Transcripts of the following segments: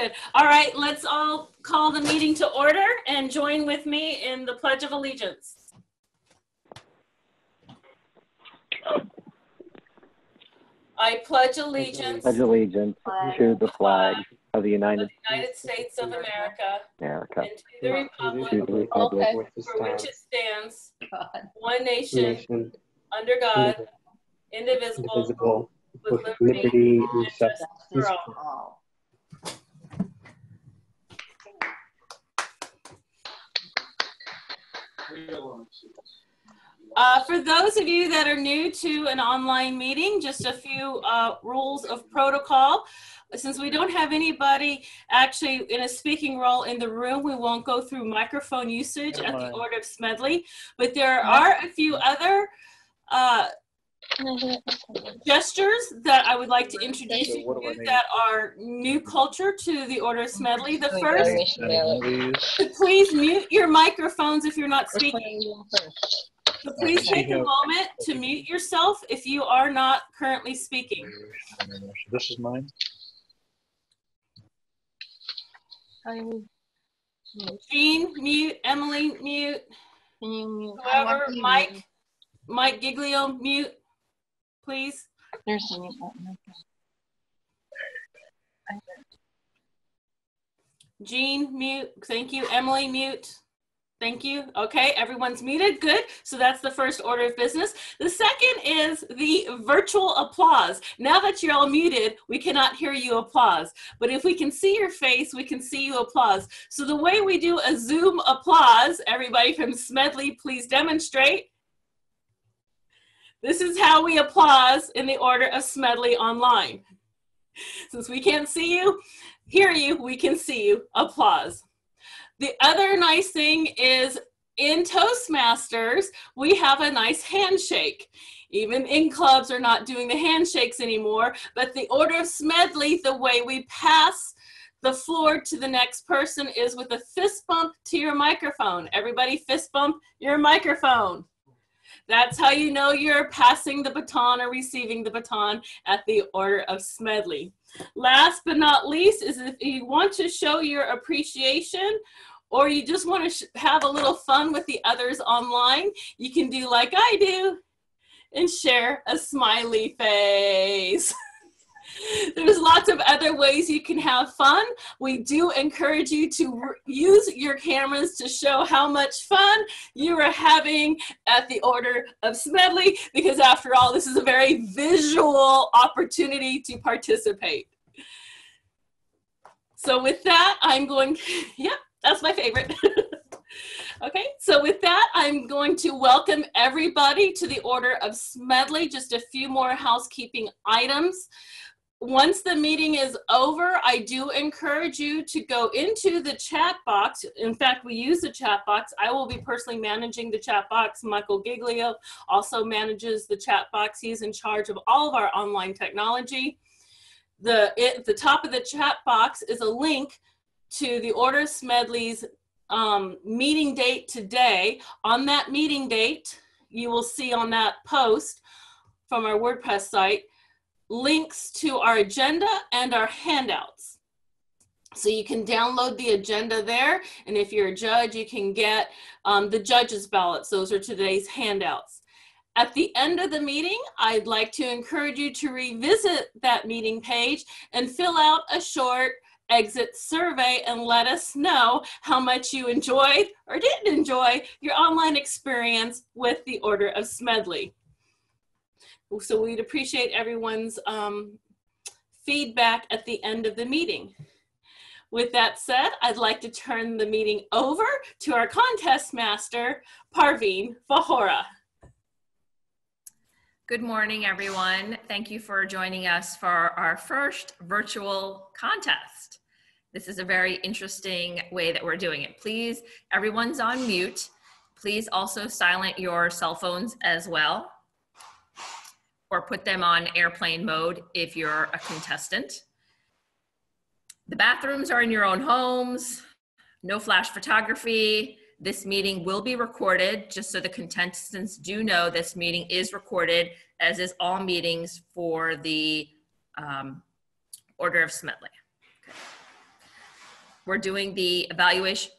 good. All right, let's all call the meeting to order and join with me in the Pledge of Allegiance. I pledge allegiance to the flag of the United States of America America, and to the republic to the republic for which it stands, one nation, under God, indivisible, with liberty and justice for all. For those of you that are new to an online meeting, just a few rules of protocol. Since we don't have anybody actually in a speaking role in the room, we won't go through microphone usage at the Order of Smedley, but there are a few other gestures that I would like to introduce you to that are new culture to the Order of Smedley. The first, please mute your microphones if you're not speaking. So please take a moment to mute yourself if you are not currently speaking. This is mine. Jean, mute. Emily, mute. Whoever, Mike Giglio, mute, please. There's a mute button. Jean, mute. Thank you. Emily, mute. Thank you. Okay, everyone's muted. Good. So that's the first order of business. The second is the virtual applause. Now that you're all muted, we cannot hear you applause. But if we can see your face, we can see you applause. So the way we do a Zoom applause, everybody from Smedley, please demonstrate. This is how we applause in the Order of Smedley online. Since we can't see you, hear you, we can see you. Applause. The other nice thing is in Toastmasters, we have a nice handshake. Even in clubs are not doing the handshakes anymore, but the Order of Smedley, the way we pass the floor to the next person is with a fist bump to your microphone. Everybody fist bump your microphone. That's how you know you're passing the baton or receiving the baton at the Order of Smedley. Last but not least is if you want to show your appreciation or you just want to have a little fun with the others online, you can do like I do and share a smiley face. There's lots of other ways you can have fun. We do encourage you to use your cameras to show how much fun you are having at the Order of Smedley, because after all, this is a very visual opportunity to participate. So with that, I'm going, yep, that's my favorite. Okay, so with that, I'm going to welcome everybody to the Order of Smedley. Just a few more housekeeping items. Once the meeting is over, I do encourage you to go into the chat box. In fact, we use the chat box. I will be personally managing the chat box. Michael Giglio also manages the chat box. He's in charge of all of our online technology. At the top of the chat box is a link to the Order of Smedley's meeting date today. On that meeting date, you will see on that post from our WordPress site, links to our agenda and our handouts. So you can download the agenda there, and if you're a judge, you can get the judge's ballots. Those are today's handouts. At the end of the meeting, I'd like to encourage you to revisit that meeting page and fill out a short exit survey and let us know how much you enjoyed or didn't enjoy your online experience with the Order of Smedley. So we'd appreciate everyone's feedback at the end of the meeting. With that said, I'd like to turn the meeting over to our contest master, Parveen Vahora. Good morning, everyone. Thank you for joining us for our first virtual contest. This is a very interesting way that we're doing it. Please, everyone's on mute. Please also silent your cell phones as well, or put them on airplane mode if you're a contestant. The bathrooms are in your own homes. No flash photography. This meeting will be recorded, just so the contestants do know this meeting is recorded, as is all meetings for the Order of Smedley. Okay. we're doing the evaluation,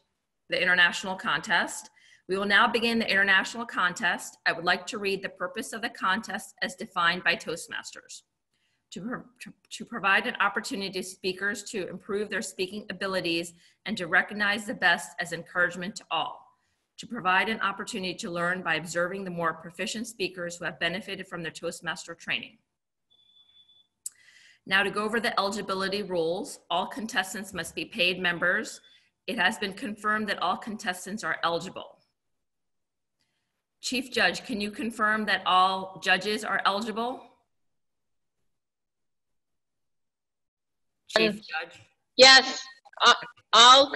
the international contest. We will now begin the international contest. I would like to read the purpose of the contest as defined by Toastmasters. To provide an opportunity to speakers to improve their speaking abilities and to recognize the best as encouragement to all. To provide an opportunity to learn by observing the more proficient speakers who have benefited from their Toastmaster training. Now to go over the eligibility rules, all contestants must be paid members. It has been confirmed that all contestants are eligible. Chief Judge, can you confirm that all judges are eligible? Chief Judge? Yes, all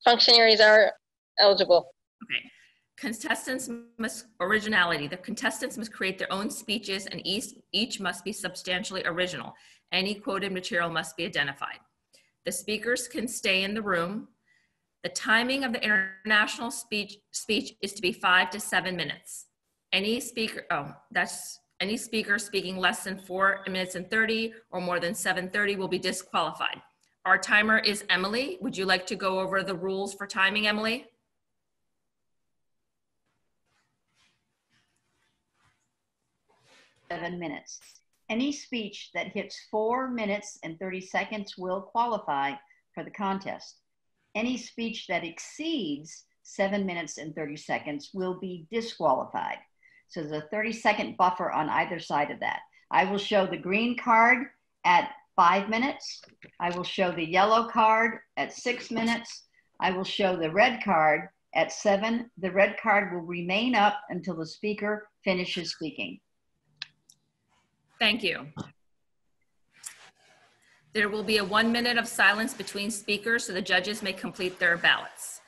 functionaries are eligible. Okay. Contestants must, originality. The contestants must create their own speeches and each must be substantially original. Any quoted material must be identified. The speakers can stay in the room. The timing of the international speech is to be 5 to 7 minutes. Any speaker, any speaker speaking less than 4 minutes and 30 or more than 7:30 will be disqualified. Our timer is Emily. Would you like to go over the rules for timing, Emily? Seven minutes. Any speech that hits 4 minutes and 30 seconds will qualify for the contest. Any speech that exceeds 7 minutes and 30 seconds will be disqualified. So there's a 30-second buffer on either side of that. I will show the green card at 5 minutes. I will show the yellow card at 6 minutes. I will show the red card at 7. The red card will remain up until the speaker finishes speaking. Thank you. There will be a 1 minute of silence between speakers so the judges may complete their ballots.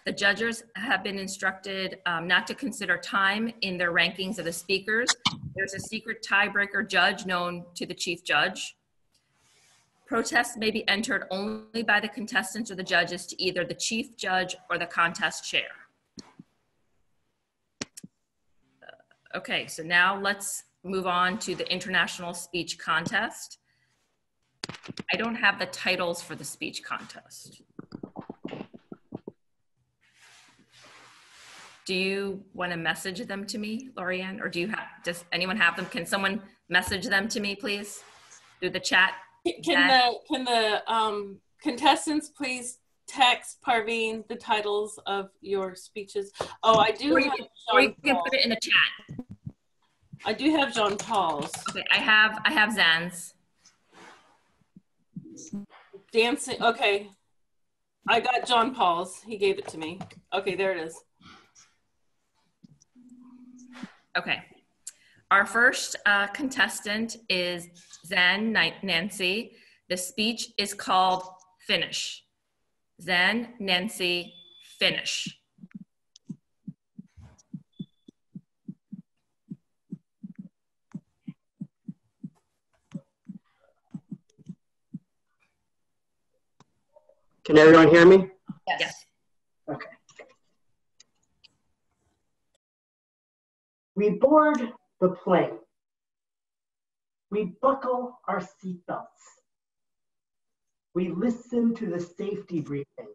The judges have been instructed not to consider time in their rankings of the speakers. There's a secret tiebreaker judge known to the chief judge. Protests may be entered only by the contestants or the judges to either the chief judge or the contest chair. Okay, so now let's move on to the international speech contest. I don't have the titles for the speech contest. Do you want to message them to me, Lorianne, or does anyone have them? Can someone message them to me, please, through the chat? Can the contestants please text Parveen the titles of your speeches? Oh, I do. Or you can put it in the chat. I do have John Paul's. Okay, I have Zain's. Dancing. Okay, I got John Paul's. He gave it to me. Okay, there it is. Okay, our first contestant is Zain Nancy. The speech is called Finish. Zain Nancy, finish. Can everyone hear me? Yes. Okay. We board the plane. We buckle our seatbelts. We listen to the safety briefing.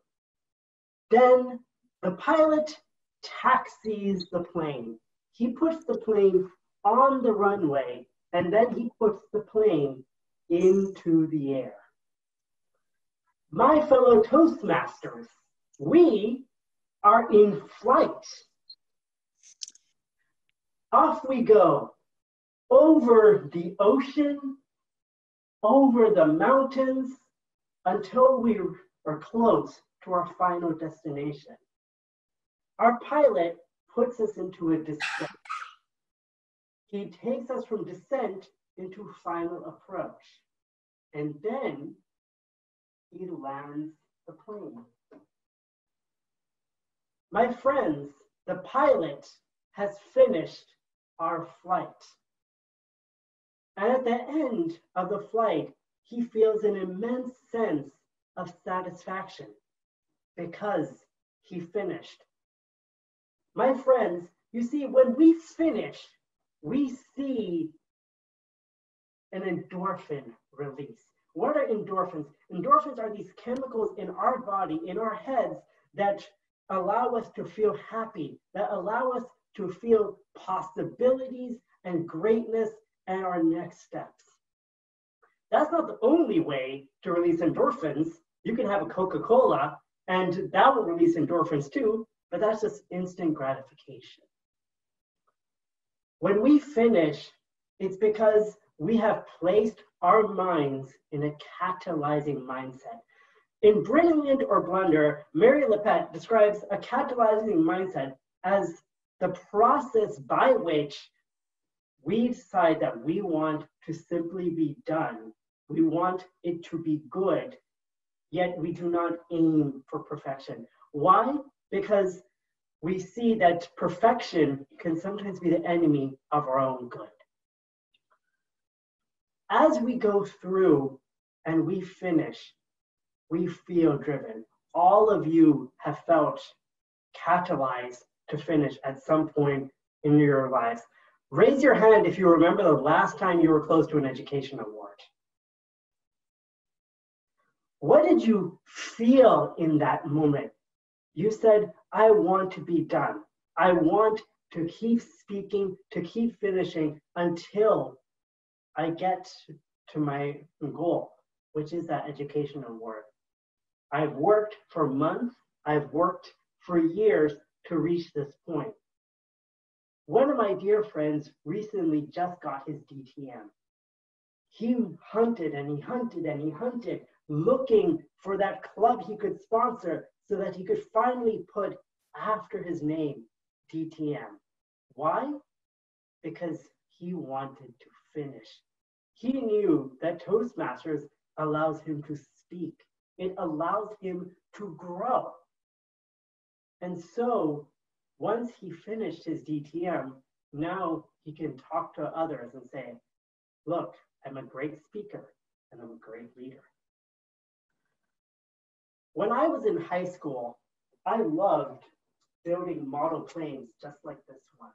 Then the pilot taxis the plane. He puts the plane on the runway, and then he puts the plane into the air. My fellow Toastmasters, we are in flight. Off we go, over the ocean, over the mountains, until we are close to our final destination. Our pilot puts us into a descent. He takes us from descent into final approach, and then he lands the plane. My friends, the pilot has finished our flight. And at the end of the flight, he feels an immense sense of satisfaction because he finished. My friends, you see, when we finish, we see an endorphin release. What are endorphins? Endorphins are these chemicals in our body, in our heads, that allow us to feel happy, that allow us to feel possibilities and greatness and our next steps. That's not the only way to release endorphins. You can have a Coca-Cola and that will release endorphins too, but that's just instant gratification. When we finish, it's because we have placed our minds in a catalyzing mindset. In Brilliant or Blunder, Mary Lepet describes a catalyzing mindset as the process by which we decide that we want to simply be done. We want it to be good, yet we do not aim for perfection. Why? Because we see that perfection can sometimes be the enemy of our own good. As we go through and we finish, we feel driven. All of you have felt catalyzed to finish at some point in your lives. Raise your hand if you remember the last time you were close to an education award. What did you feel in that moment? You said, I want to be done. I want to keep speaking, to keep finishing until I get to my goal, which is that education award. I've worked for months, I've worked for years to reach this point. One of my dear friends recently just got his DTM. He hunted and he hunted and he hunted, looking for that club he could sponsor so that he could finally put after his name, DTM. Why? Because he wanted to finish. He knew that Toastmasters allows him to speak. It allows him to grow. And so once he finished his DTM, now he can talk to others and say, look, I'm a great speaker and I'm a great leader. When I was in high school, I loved building model planes just like this one.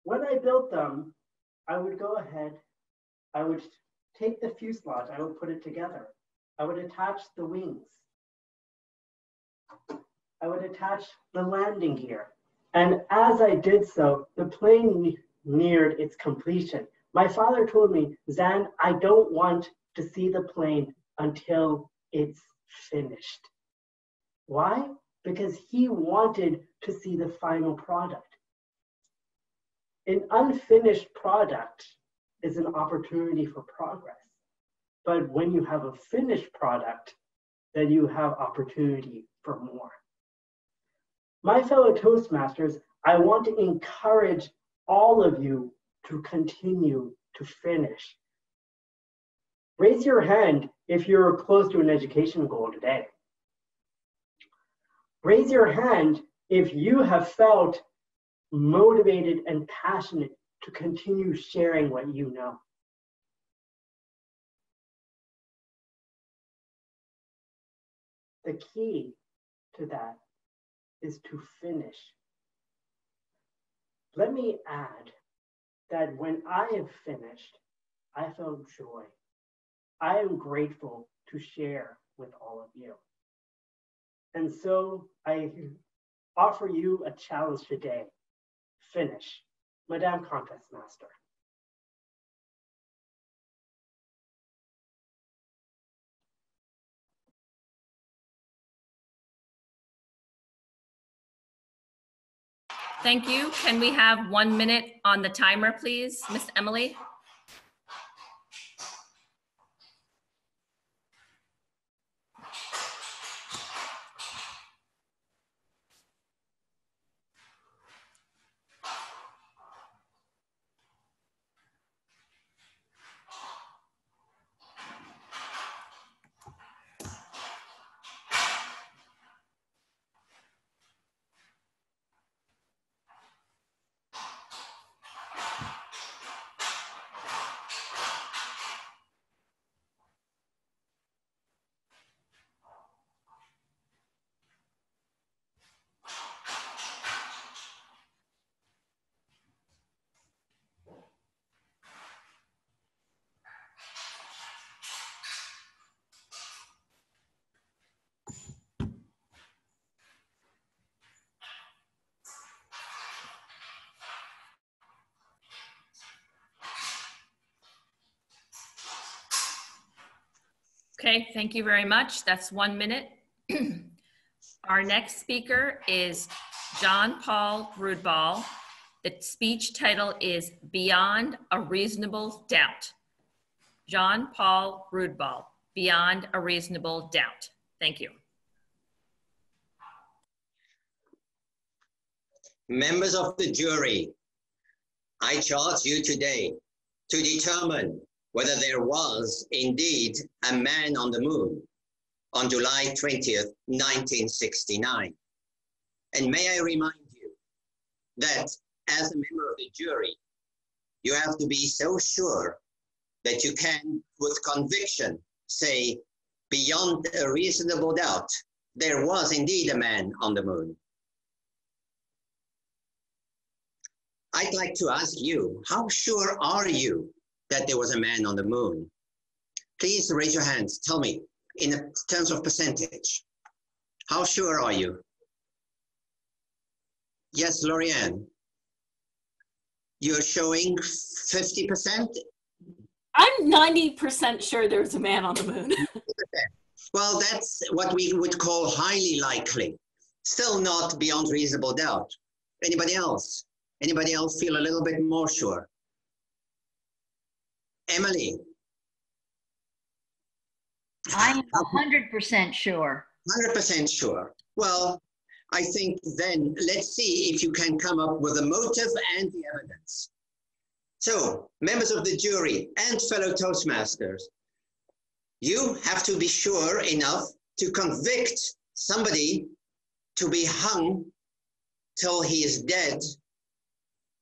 When I built them, I would go ahead, I would take the fuselage, I would put it together. I would attach the wings. I would attach the landing gear. And as I did so, the plane neared its completion. My father told me, Zain, I don't want to see the plane until it's finished. Why? Because he wanted to see the final product. An unfinished product is an opportunity for progress. But when you have a finished product, then you have opportunity for more. My fellow Toastmasters, I want to encourage all of you to continue to finish. Raise your hand if you're close to an education goal today. Raise your hand if you have felt motivated and passionate to continue sharing what you know. The key to that is to finish. Let me add that when I have finished, I felt joy. I am grateful to share with all of you. And so I offer you a challenge today. Finish. Madame Contestmaster. Thank you. Can we have 1 minute on the timer, please, Miss Emily? Okay, thank you very much. That's 1 minute. Our next speaker is John Paul Rudball. The speech title is Beyond a Reasonable Doubt. John Paul Rudball, Beyond a Reasonable Doubt. Thank you. Members of the jury, I charge you today to determine whether there was indeed a man on the moon on July 20th, 1969. And may I remind you that as a member of the jury, you have to be so sure that you can, with conviction, say, beyond a reasonable doubt, there was indeed a man on the moon. I'd like to ask you, how sure are you that there was a man on the moon? Please raise your hands. Tell me, in terms of percentage, how sure are you? Yes, Lorianne. You're showing 50%? I'm 90% sure there's a man on the moon. Well, that's what we would call highly likely. Still not beyond reasonable doubt. Anybody else? Anybody else feel a little bit more sure? Emily? I'm 100% sure. 100% sure. Well, I think then let's see if you can come up with a motive and the evidence. So, members of the jury and fellow Toastmasters, you have to be sure enough to convict somebody to be hung till he is dead,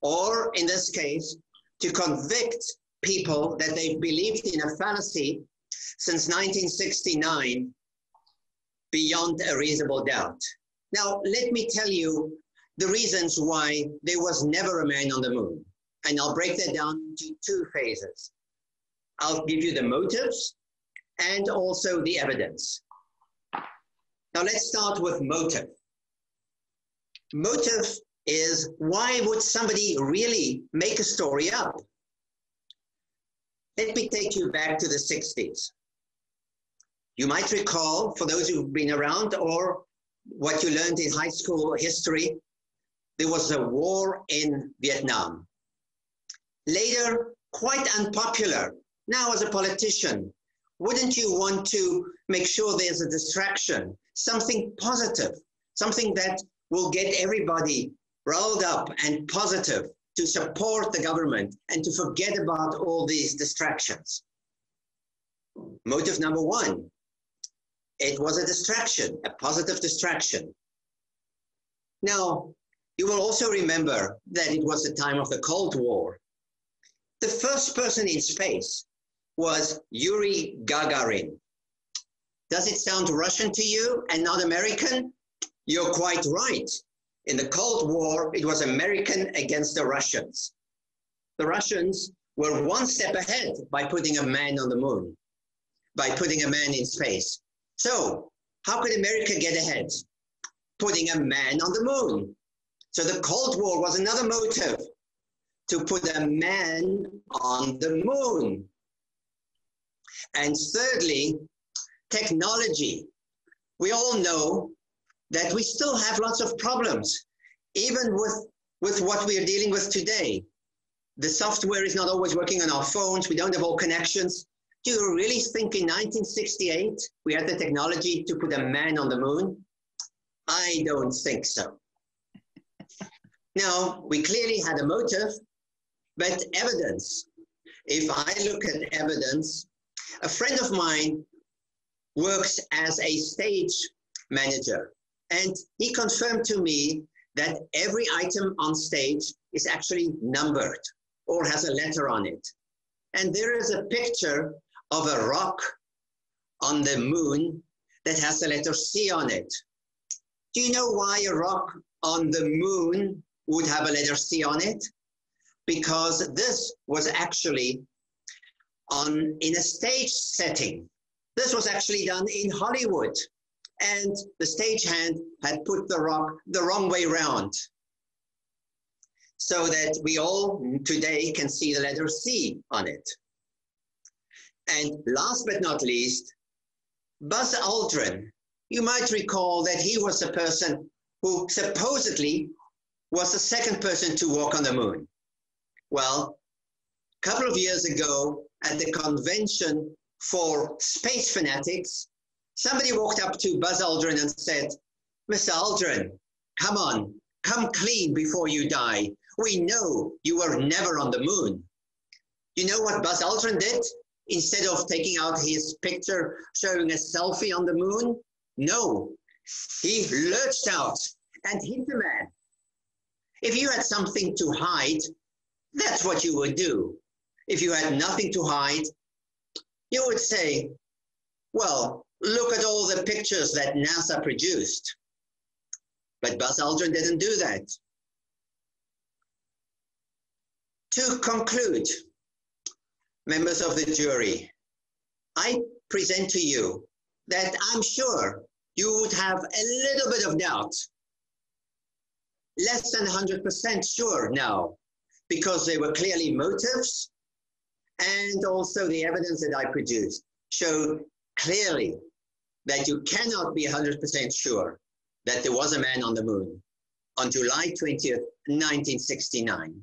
or in this case, to convict people that they've believed in a fallacy since 1969 beyond a reasonable doubt. Now, let me tell you the reasons why there was never a man on the moon. And I'll break that down into two phases. I'll give you the motives and also the evidence. Now, let's start with motive. Motive is, why would somebody really make a story up? Let me take you back to the 60s. You might recall, for those who've been around or what you learned in high school history, there was a war in Vietnam. Later, quite unpopular. Now, as a politician, wouldn't you want to make sure there's a distraction, something positive, something that will get everybody riled up and positive to support the government and to forget about all these distractions? Motive number one, it was a distraction, a positive distraction. Now, you will also remember that it was the time of the Cold War. The first person in space was Yuri Gagarin. Does it sound Russian to you and not American? You're quite right. In the Cold War, it was American against the Russians. The Russians were one step ahead by putting a man on the moon, by putting a man in space. So how could America get ahead? Putting a man on the moon. So the Cold War was another motive to put a man on the moon. And thirdly, technology. We all know that we still have lots of problems, even with what we are dealing with today. The software is not always working on our phones. We don't have all connections. Do you really think in 1968 we had the technology to put a man on the moon? I don't think so. Now, we clearly had a motive, but evidence. If I look at evidence, a friend of mine works as a stage manager, and he confirmed to me that every item on stage is actually numbered or has a letter on it. And there is a picture of a rock on the moon that has the letter C on it. Do you know why a rock on the moon would have a letter C on it? Because this was actually in a stage setting. This was actually done in Hollywood, and the stagehand had put the rock the wrong way around so that we all today can see the letter C on it. And last but not least, Buzz Aldrin, you might recall that he was the person who supposedly was the second person to walk on the moon. Well, a couple of years ago at the convention for space fanatics, somebody walked up to Buzz Aldrin and said, "Mr. Aldrin, come on, come clean before you die. We know you were never on the moon." You know what Buzz Aldrin did? Instead of taking out his picture showing a selfie on the moon, no, he lurched out and hit the man. If you had something to hide, that's what you would do. If you had nothing to hide, you would say, well, look at all the pictures that NASA produced. But Buzz Aldrin didn't do that. To conclude, members of the jury, I present to you that I'm sure you would have a little bit of doubt, less than 100% sure now, because there were clearly motives, and also the evidence that I produced showed clearly that you cannot be 100% sure that there was a man on the moon on July 20th, 1969.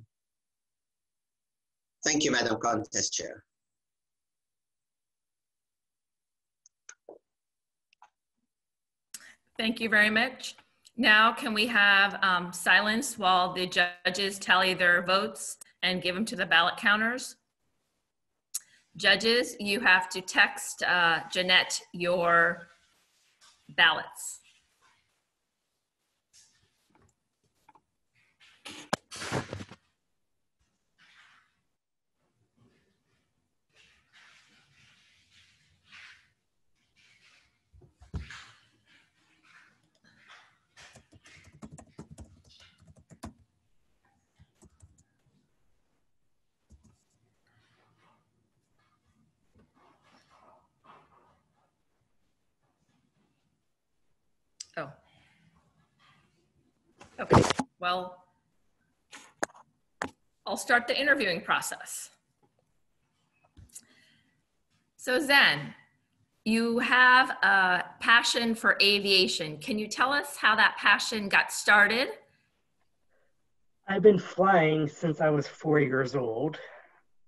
Thank you, Madam Contest Chair. Thank you very much. Now, can we have silence while the judges tally their votes and give them to the ballot counters? Judges, you have to text Jeanette your ballots. Oh. Okay, well, I'll start the interviewing process. So Zain, you have a passion for aviation. Can you tell us how that passion got started? I've been flying since I was 4 years old,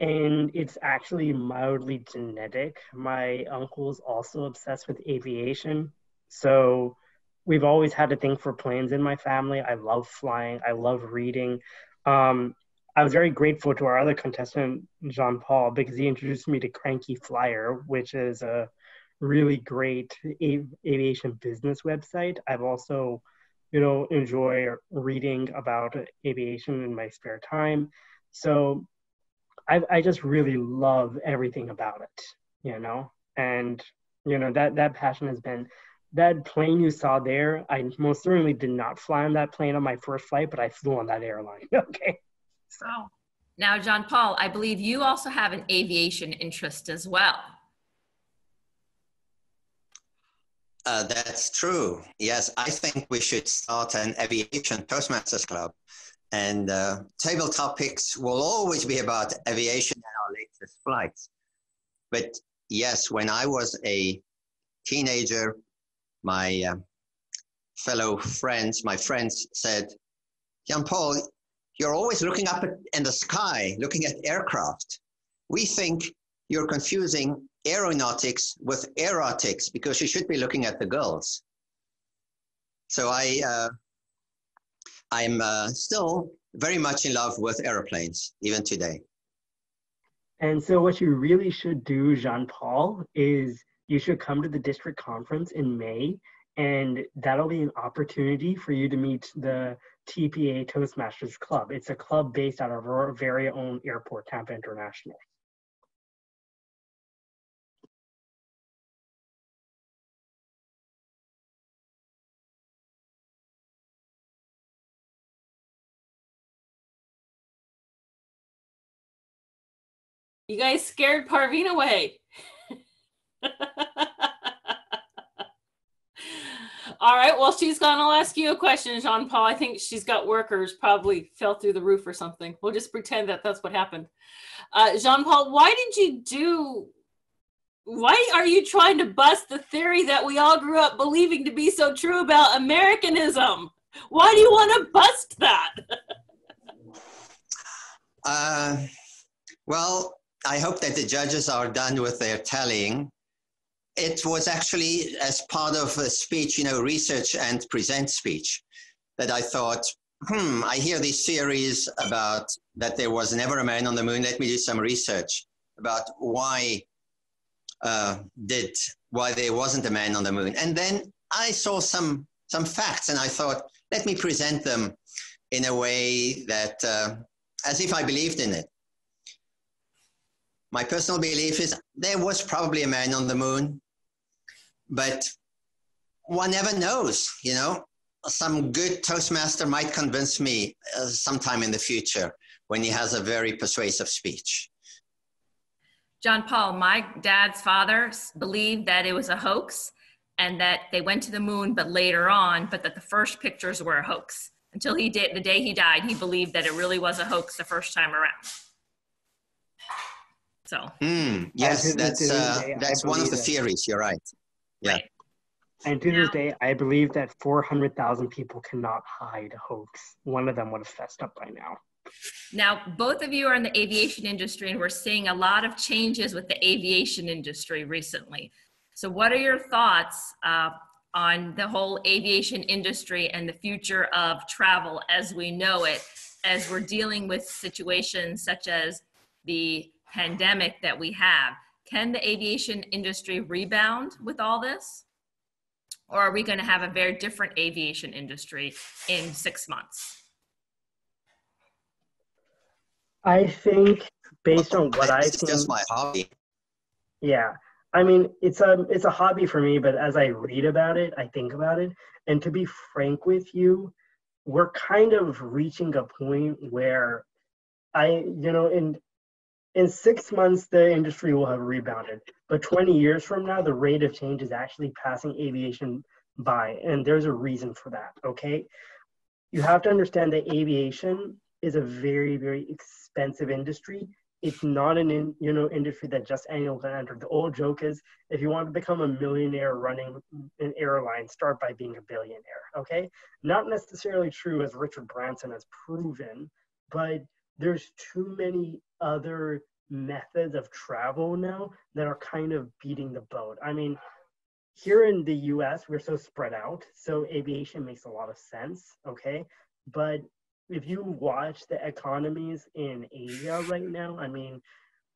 and it's actually mildly genetic. My uncle is also obsessed with aviation, so we've always had a thing for planes in my family. I love flying. I love reading. I was very grateful to our other contestant, Jean-Paul, because he introduced me to Cranky Flyer, which is a really great aviation business website. I've also, enjoy reading about aviation in my spare time. So I just really love everything about it, and, that passion has been. That plane you saw there, I most certainly did not fly on that plane on my first flight, but I flew on that airline. Okay. So. Now, Jean-Paul, I believe you also have an aviation interest as well. That's true. Yes, I think we should start an aviation Toastmasters Club. And table topics will always be about aviation and our latest flights. But yes, when I was a teenager, my friends said, Jean-Paul, you're always looking up in the sky, looking at aircraft. We think you're confusing aeronautics with erotics because you should be looking at the girls. So I'm still very much in love with airplanes, even today. And so what you really should do, Jean-Paul, is you should come to the district conference in May, and that'll be an opportunity for you to meet the TPA Toastmasters Club. It's a club based out of our very own airport, Tampa International. You guys scared Parveen away. All right, well, she's gone. I'll ask you a question, Jean-Paul. I think she's got workers, probably fell through the roof or something. We'll just pretend that that's what happened. Jean-Paul, why did you do why are you trying to bust the theory that we all grew up believing to be so true about Americanism? Why do you want to bust that? Well, I hope that the judges are done with their tallying. It was actually as part of a speech, you know, research and present speech, that I thought, I hear these theories about that there was never a man on the moon. Let me do some research about why there wasn't a man on the moon. And then I saw some facts, and I thought, let me present them in a way that, as if I believed in it. My personal belief is there was probably a man on the moon, but one never knows, you know. Some good Toastmaster might convince me sometime in the future when he has a very persuasive speech. John Paul, my dad's father believed that it was a hoax and that they went to the moon, but later on, but that the first pictures were a hoax. Until the day he died, he believed that it really was a hoax the first time around. So. Yes, that's one of the theories. You're right. Yeah. Right. And to this day, I believe that 400,000 people cannot hide a hoax. One of them would have fessed up by now. Now, both of you are in the aviation industry, and we're seeing a lot of changes with the aviation industry recently. So what are your thoughts on the whole aviation industry and the future of travel as we know it, as we're dealing with situations such as the pandemic that we have? Can the aviation industry rebound with all this? Or are we going to have a very different aviation industry in 6 months? I think based on what I've It's just my hobby. Yeah. I mean, it's a hobby for me, but as I read about it, I think about it. And to be frank with you, we're kind of reaching a point where in 6 months, the industry will have rebounded. But 20 years from now, the rate of change is actually passing aviation by. And there's a reason for that, okay? You have to understand that aviation is a very, very expensive industry. It's not an industry that just anyone can enter. The old joke is, if you want to become a millionaire running an airline, start by being a billionaire, okay? Not necessarily true, as Richard Branson has proven, but there's too many other methods of travel now that are kind of beating the boat. I mean, here in the US, we're so spread out, so aviation makes a lot of sense, okay? But if you watch the economies in Asia right now, I mean,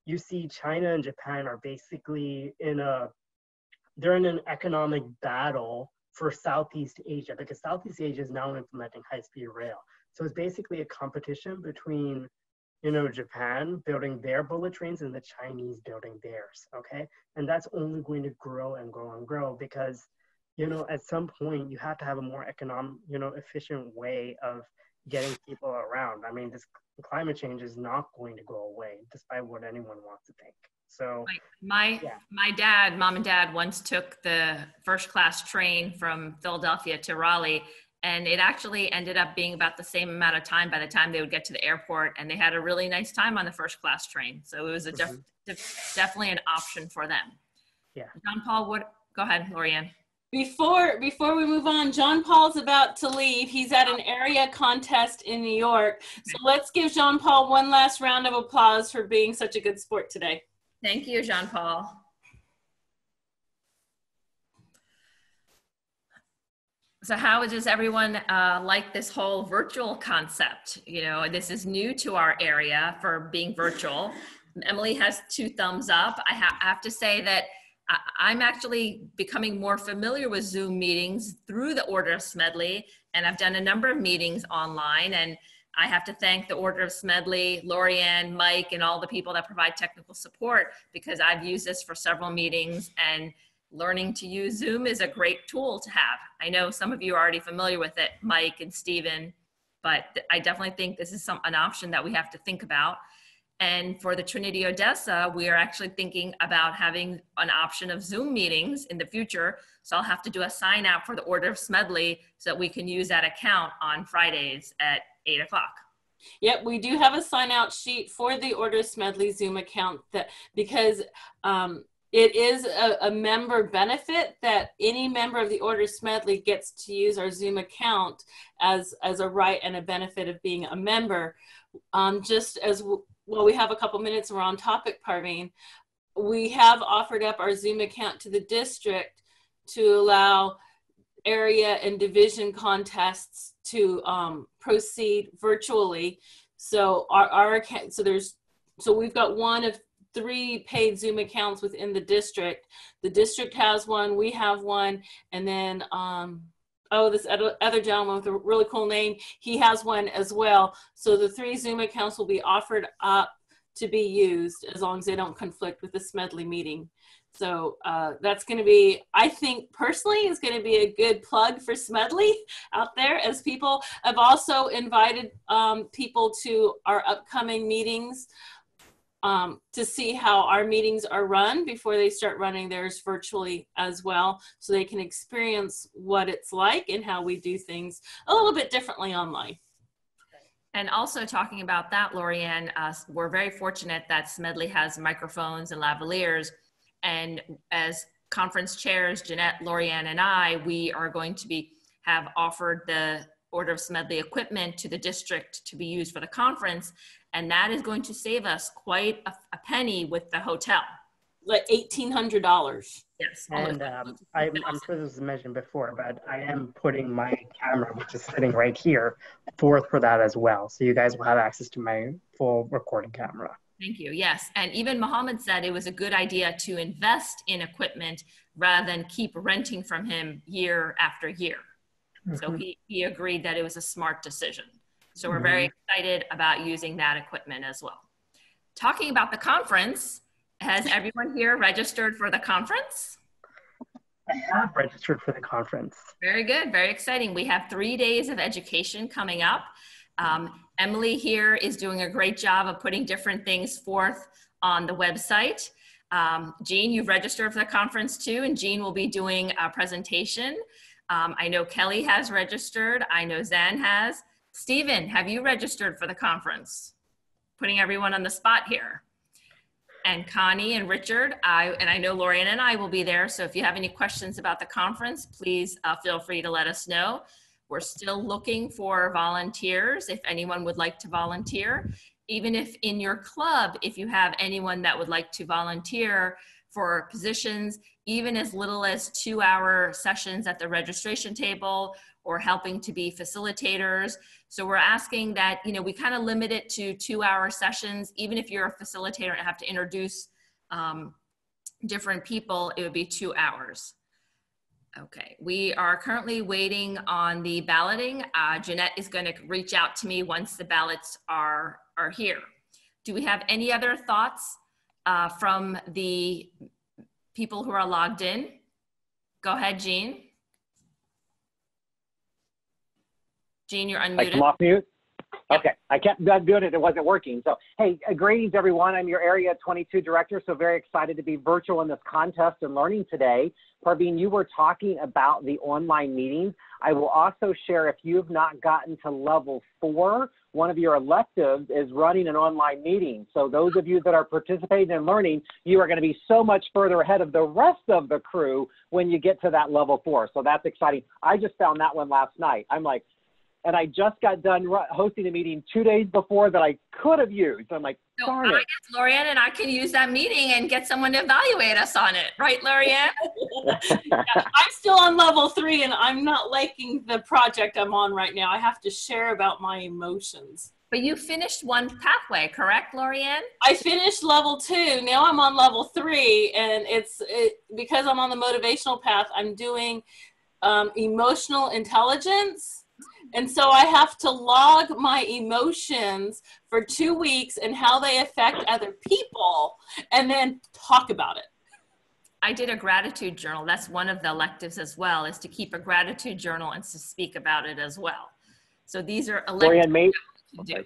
you see China and Japan are basically they're in an economic battle for Southeast Asia, because Southeast Asia is now implementing high-speed rail. So it's basically a competition between, Japan building their bullet trains and the Chinese building theirs, okay? And that's only going to grow and grow and grow because, at some point you have to have a more economic, efficient way of getting people around. I mean, this climate change is not going to go away, despite what anyone wants to think. So my mom and dad once took the first class train from Philadelphia to Raleigh, and it actually ended up being about the same amount of time by the time they would get to the airport, and they had a really nice time on the first class train. So it was definitely an option for them. Yeah. John Paul, go ahead, Lorianne. Before we move on, John Paul's about to leave. He's at an area contest in New York. So let's give John Paul one last round of applause for being such a good sport today. Thank you, John Paul. So how does everyone like this whole virtual concept? This is new to our area for being virtual. Emily has 2 thumbs up. I have to say that I'm actually becoming more familiar with Zoom meetings through the Order of Smedley, and I've done a number of meetings online, and I have to thank the Order of Smedley, Lorianne, Mike, and all the people that provide technical support, because I've used this for several meetings, and learning to use Zoom is a great tool to have. I know some of you are already familiar with it, Mike and Steven, but I definitely think this is an option that we have to think about. And for the Trinity Odessa, we are actually thinking about having an option of Zoom meetings in the future. So I'll have to do a sign out for the Order of Smedley so that we can use that account on Fridays at 8 o'clock. Yep, we do have a sign out sheet for the Order of Smedley Zoom account because it is a member benefit that any member of the Order of Smedley gets to use our Zoom account as a right and a benefit of being a member. Just as, well, we have a couple minutes and we're on topic, Parveen. We have offered up our Zoom account to the district to allow area and division contests to proceed virtually. So our account, so we've got one of 3 paid Zoom accounts within the district. The district has one, we have one, and then this other gentleman with a really cool name, he has one as well. So the 3 Zoom accounts will be offered up to be used as long as they don't conflict with the Smedley meeting. So that's going to be, I think personally, is going to be a good plug for Smedley out there, as people have also invited people to our upcoming meetings to see how our meetings are run before they start running theirs virtually as well, so they can experience what it's like and how we do things a little bit differently online. And also talking about that, Lorianne, we're very fortunate that Smedley has microphones and lavaliers. And as conference chairs, Jeanette, Lorianne, and I, we are going to have offered the Order of Smedley equipment to the district to be used for the conference. And that is going to save us quite a penny with the hotel. Like $1,800. Yes. And I'm sure this was mentioned before, but I am putting my camera, which is sitting right here, forth for that as well. So you guys will have access to my full recording camera. Thank you. Yes. And even Mohammed said it was a good idea to invest in equipment rather than keep renting from him year after year. Mm-hmm. So he agreed that it was a smart decision. So we're very excited about using that equipment as well. Talking about the conference, has everyone here registered for the conference? I have registered for the conference. Very good. Very exciting. We have 3 days of education coming up. Emily here is doing a great job of putting different things forth on the website. Jean, you've registered for the conference too, and Jean will be doing a presentation. I know Kelly has registered. I know Zain has. Stephen, have you registered for the conference? Putting everyone on the spot here. And Connie and Richard, I know Lorianne and I will be there. So if you have any questions about the conference, please feel free to let us know. We're still looking for volunteers if anyone would like to volunteer. Even if in your club, if you have anyone that would like to volunteer for positions, even as little as 2-hour sessions at the registration table or helping to be facilitators. So we're asking that, we kind of limit it to 2-hour sessions. Even if you're a facilitator and have to introduce different people, it would be 2 hours. Okay, we are currently waiting on the balloting. Jeanette is going to reach out to me once the ballots are here. Do we have any other thoughts from the people who are logged in? Go ahead, Jean. Jean, you're unmuted. I come off mute? Okay, I kept doing it, it wasn't working. So, hey, greetings everyone. I'm your Area 22 Director, so very excited to be virtual in this contest and learning today. Parveen, you were talking about the online meetings. I will also share, if you have not gotten to level 4, one of your electives is running an online meeting. So those of you that are participating and learning, you are going to be so much further ahead of the rest of the crew when you get to that level 4. So that's exciting. I just found that one last night. I'm like, and I just got done hosting a meeting 2 days before that I could have used. I'm like, darn it. I guess Lorianne and I can use that meeting and get someone to evaluate us on it. Right, Lorianne? Yeah, I'm still on level 3 and I'm not liking the project I'm on right now. I have to share about my emotions. But you finished one pathway, correct, Lorianne? I finished level 2. Now I'm on level 3, and because I'm on the motivational path, I'm doing emotional intelligence. And so I have to log my emotions for 2 weeks and how they affect other people, and then talk about it. I did a gratitude journal. That's one of the electives as well, is to keep a gratitude journal and to speak about it as well. So these are electives that we can do.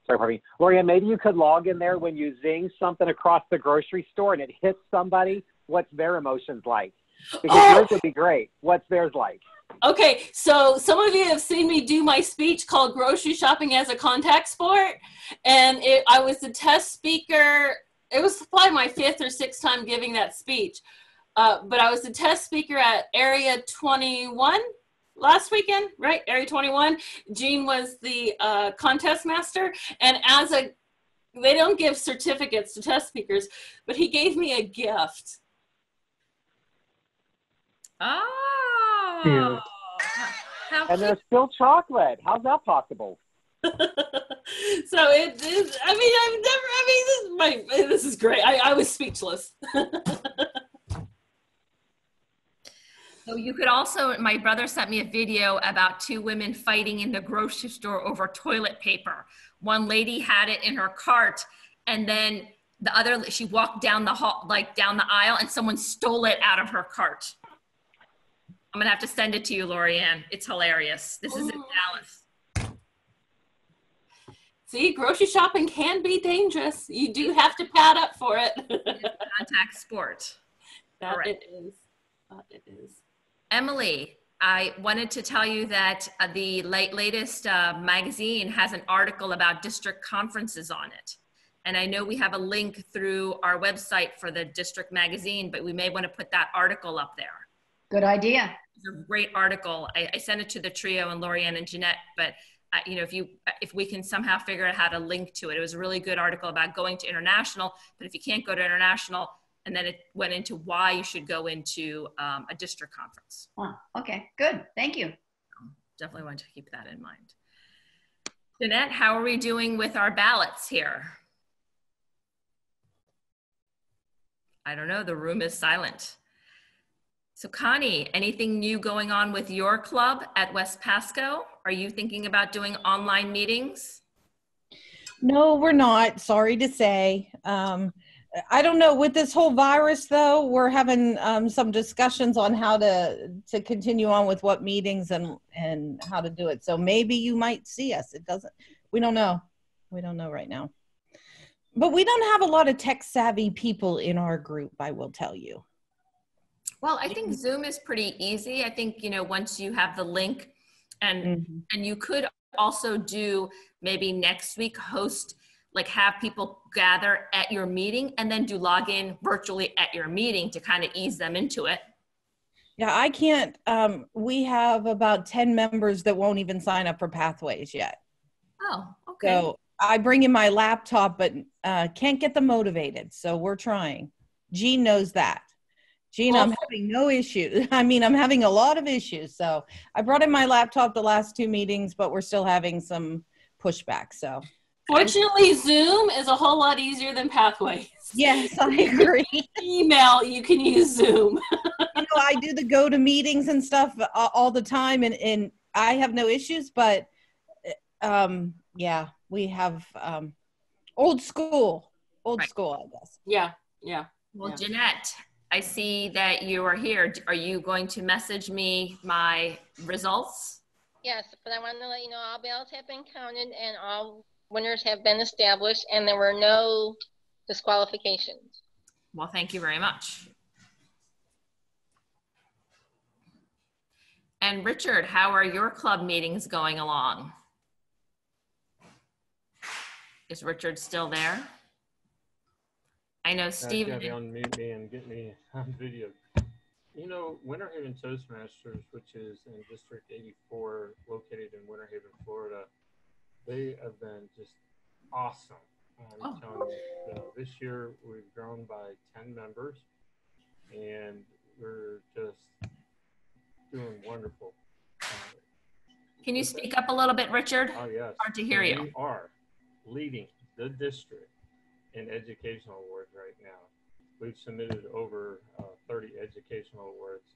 Sorry, Parveen. Lorianne, maybe you could log in there when you zing something across the grocery store and it hits somebody. What's their emotions like? Because yours would be great. What's theirs like? Okay, so some of you have seen me do my speech called Grocery Shopping as a Contact Sport, and I was the test speaker it was probably my 5th or 6th time giving that speech. But I was the test speaker at Area 21 last weekend, right? Area 21. Gene was the contest master. And they don't give certificates to test speakers, but he gave me a gift. Oh. How And there's still chocolate. How's that possible? So it is, this is great. I was speechless. So you could also, my brother sent me a video about 2 women fighting in the grocery store over toilet paper. One lady had it in her cart, and then the other, she walked down the hall, like down the aisle, and someone stole it out of her cart. I'm gonna have to send it to you, Lorianne. It's hilarious. This is in Dallas. See, grocery shopping can be dangerous. You do have to pad up for it. It's a contact sport. That Correct. it is. It is. Emily, I wanted to tell you that the latest magazine has an article about district conferences on it. And I know we have a link through our website for the district magazine, but we may want to put that article up there. Good idea. It's a great article. I sent it to the trio and Lorianne and Jeanette, but you know, if we can somehow figure out how to link to it. It was a really good article about going to international, but if you can't go to international, and then it went into why you should go into a district conference. Oh, okay, good. Thank you. Definitely want to keep that in mind. Jeanette, how are we doing with our ballots here? I don't know, the room is silent. So Connie, anything new going on with your club at West Pasco? Are you thinking about doing online meetings? No, we're not, sorry to say. I don't know, with this whole virus though, we're having some discussions on how to continue on with what meetings and how to do it. So maybe you might see us. We don't know. We don't know right now. But we don't have a lot of tech savvy people in our group, I will tell you. Well, I think Zoom is pretty easy. I think, you know, once you have the link and you could also do maybe next week host, like have people gather at your meeting and then do login virtually at your meeting to kind of ease them into it. Yeah, I can't, we have about 10 members that won't even sign up for Pathways yet. Oh, okay. So I bring in my laptop, but can't get them motivated. So we're trying. Jean knows that. Jean, I'm having no issues. I mean, I'm having a lot of issues. So I brought in my laptop the last 2 meetings, but we're still having some pushback. So fortunately, Zoom is a whole lot easier than Pathways. Yes, I agree. Email, you can use Zoom. You know, I do the go to meetings and stuff all the time, and I have no issues, but yeah, we have old school, I guess. Yeah, yeah. Well, yeah. Jeanette, I see that you are here. Are you going to message me my results? Yes, but I want to let you know all ballots have been counted and all winners have been established and there were no disqualifications. Well, thank you very much. And Richard, how are your club meetings going along? Is Richard still there? I know Steve. Got to unmute me and get me on video. You know, Winter Haven Toastmasters, which is in District 84, located in Winter Haven, Florida, they have been just awesome. I'm telling you, this year we've grown by 10 members, and we're just doing wonderful. Can you speak up a little bit, Richard? Oh, yes. Hard to hear you. We are leading the district in educational awards right now. We've submitted over 30 educational awards,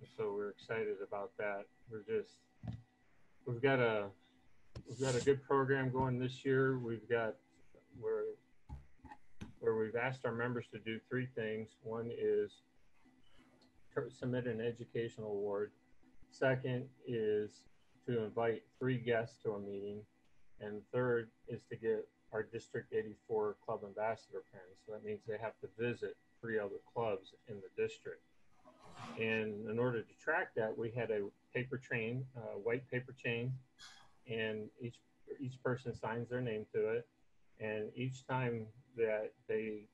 and so we're excited about that. We've got a good program going this year. We've got where we've asked our members to do 3 things. One is submit an educational award. Second is to invite 3 guests to a meeting, and third is to get our District 84 Club Ambassador pins. So that means they have to visit 3 other clubs in the district. And in order to track that, we had a paper chain, white paper chain, and each person signs their name to it. And each time that they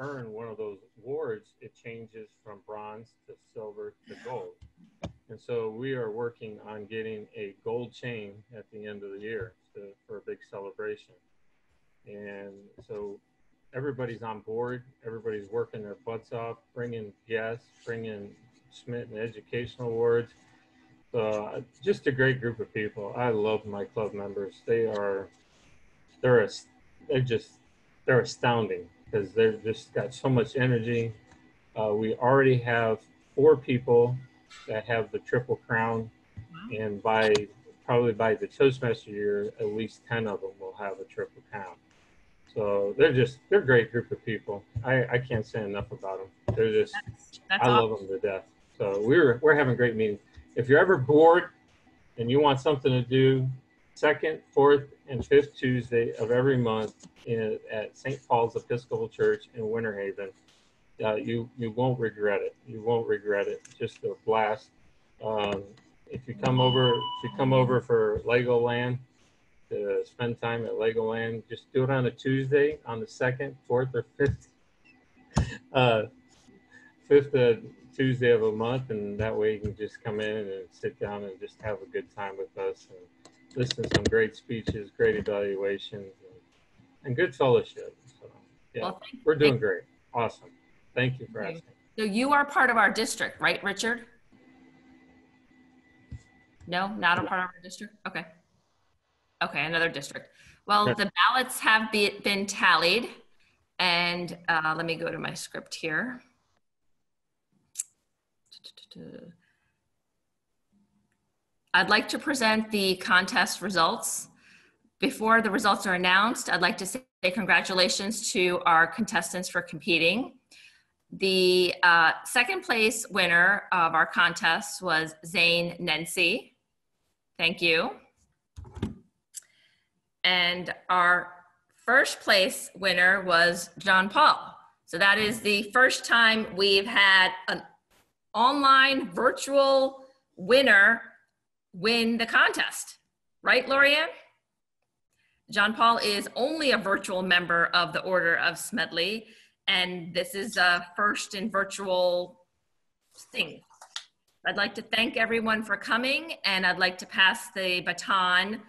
earn one of those awards, it changes from bronze to silver to gold. And so we are working on getting a gold chain at the end of the year for a big celebration. And so everybody's on board. Everybody's working their butts off, bringing guests, bringing Smitten Educational Awards. So just a great group of people. I love my club members. They're astounding because they've just got so much energy. We already have 4 people that have the Triple Crown, and probably by the Toastmaster year, at least 10 of them will have a Triple Crown. So they're a great group of people. I can't say enough about them. They're just, I love them to death. So we're having great meetings. If you're ever bored and you want something to do, 2nd, 4th, and 5th Tuesday of every month at St. Paul's Episcopal Church in Winter Haven, you won't regret it. You won't regret it. Just a blast. If you come over for Legoland, to spend time at Legoland, just do it on a Tuesday, on the 2nd, 4th, or 5th, 5th Tuesday of a month, and that way you can just come in and sit down and just have a good time with us and listen to some great speeches, great evaluations, and good fellowship. So yeah, well, we're doing great. Awesome. Thank you for asking. So you are part of our district, right, Richard? No, not a part of our district? Okay. Okay, another district. Well, the ballots have been tallied, and let me go to my script here. I'd like to present the contest results. Before the results are announced, I'd like to say congratulations to our contestants for competing. The 2nd place winner of our contest was Zain Nancy. Thank you. And our 1st place winner was John Paul. So that is the first time we've had an online virtual winner win the contest. Right, Lorianne? John Paul is only a virtual member of the Order of Smedley, and this is a first in virtual thing. I'd like to thank everyone for coming, and I'd like to pass the baton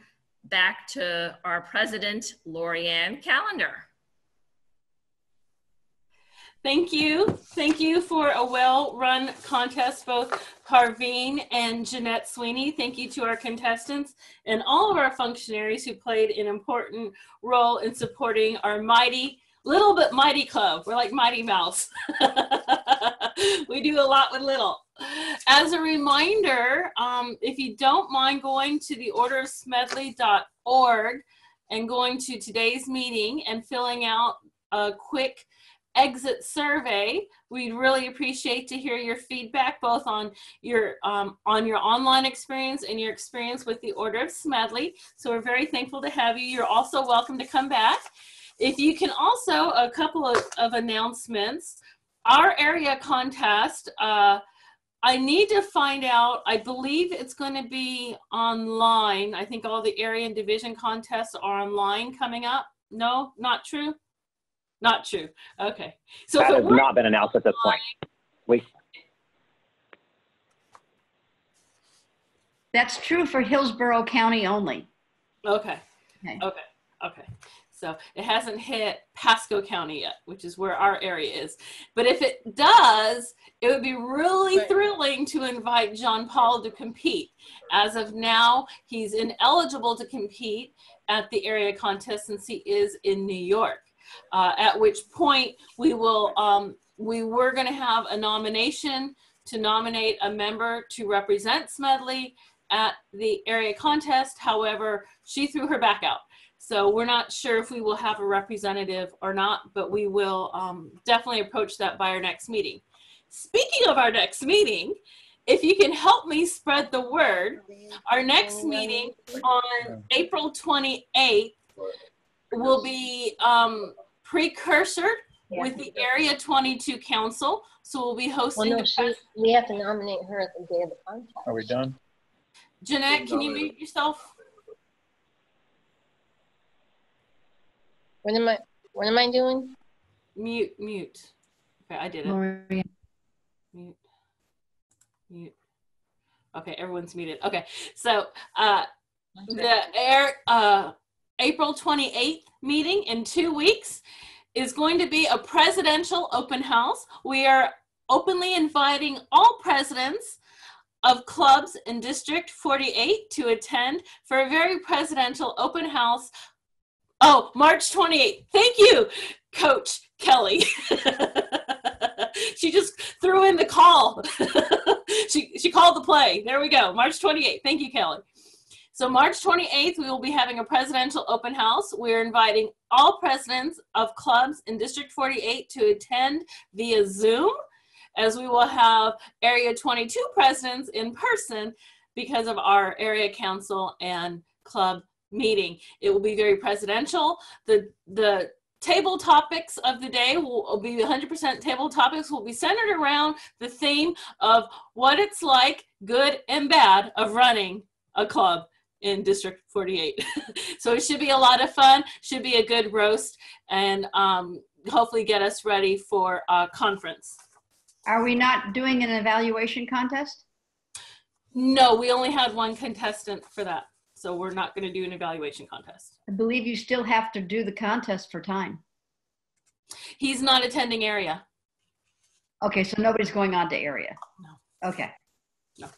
back to our president, Lorianne Callender. Thank you. Thank you for a well-run contest, both Parveen and Jeanette Sweeney. Thank you to our contestants and all of our functionaries who played an important role in supporting our little but mighty club. We're like Mighty Mouse. We do a lot with little. As a reminder, if you don't mind going to the orderofsmedley.org and going to today's meeting and filling out a quick exit survey, we'd really appreciate to hear your feedback both on your online experience and your experience with the Order of Smedley. So we're very thankful to have you. You're also welcome to come back. If you can also, a couple of announcements. Our area contest, I need to find out, I believe it's going to be online. I think all the area and division contests are online coming up. No, not true? Not true. Okay. So that has not been announced at this point. That's true for Hillsborough County only. Okay. Okay. So it hasn't hit Pasco County yet, which is where our area is. But if it does, it would be really thrilling to invite John Paul to compete. As of now, he's ineligible to compete at the area contest since he is in New York. At which point we will, we were going to have a nomination to nominate a member to represent Smedley at the area contest. However, she threw her back out. So we're not sure if we will have a representative or not, but we will definitely approach that by our next meeting. Speaking of our next meeting, if you can help me spread the word, our next meeting on April 28th will be precursor with the Area 22 Council. So we'll be hosting. Well, no, we have to nominate her at the day of the contest. Are we done? Jeanette, can you mute yourself? What am I doing? Mute. Okay, I did it. Maria. Mute. Okay, everyone's muted. Okay, so April 28th meeting in 2 weeks is going to be a presidential open house. We are openly inviting all presidents of clubs in District 48 to attend for a very presidential open house. Oh, March 28th. Thank you, Coach Kelly. She just threw in the call. She called the play. There we go. March 28th. Thank you, Kelly. So March 28th, we will be having a presidential open house. We're inviting all presidents of clubs in District 48 to attend via Zoom, as we will have Area 22 presidents in person because of our area council and club meeting. It will be very presidential. The table topics of the day will be 100% table topics, will be centered around the theme of what it's like, good and bad, of running a club in District 48. So it should be a lot of fun, should be a good roast, and hopefully get us ready for a conference. Are we not doing an evaluation contest? No, we only had one contestant for that. So we're not going to do an evaluation contest. I believe you still have to do the contest for time. He's not attending area. Okay, so nobody's going on to area. No. Okay. No.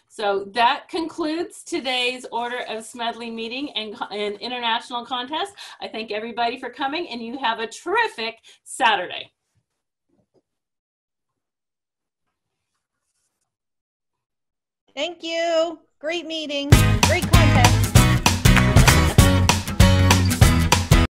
So that concludes today's Order of Smedley meeting and international contest. I thank everybody for coming, and you have a terrific Saturday. Thank you. Great meeting. Great contest.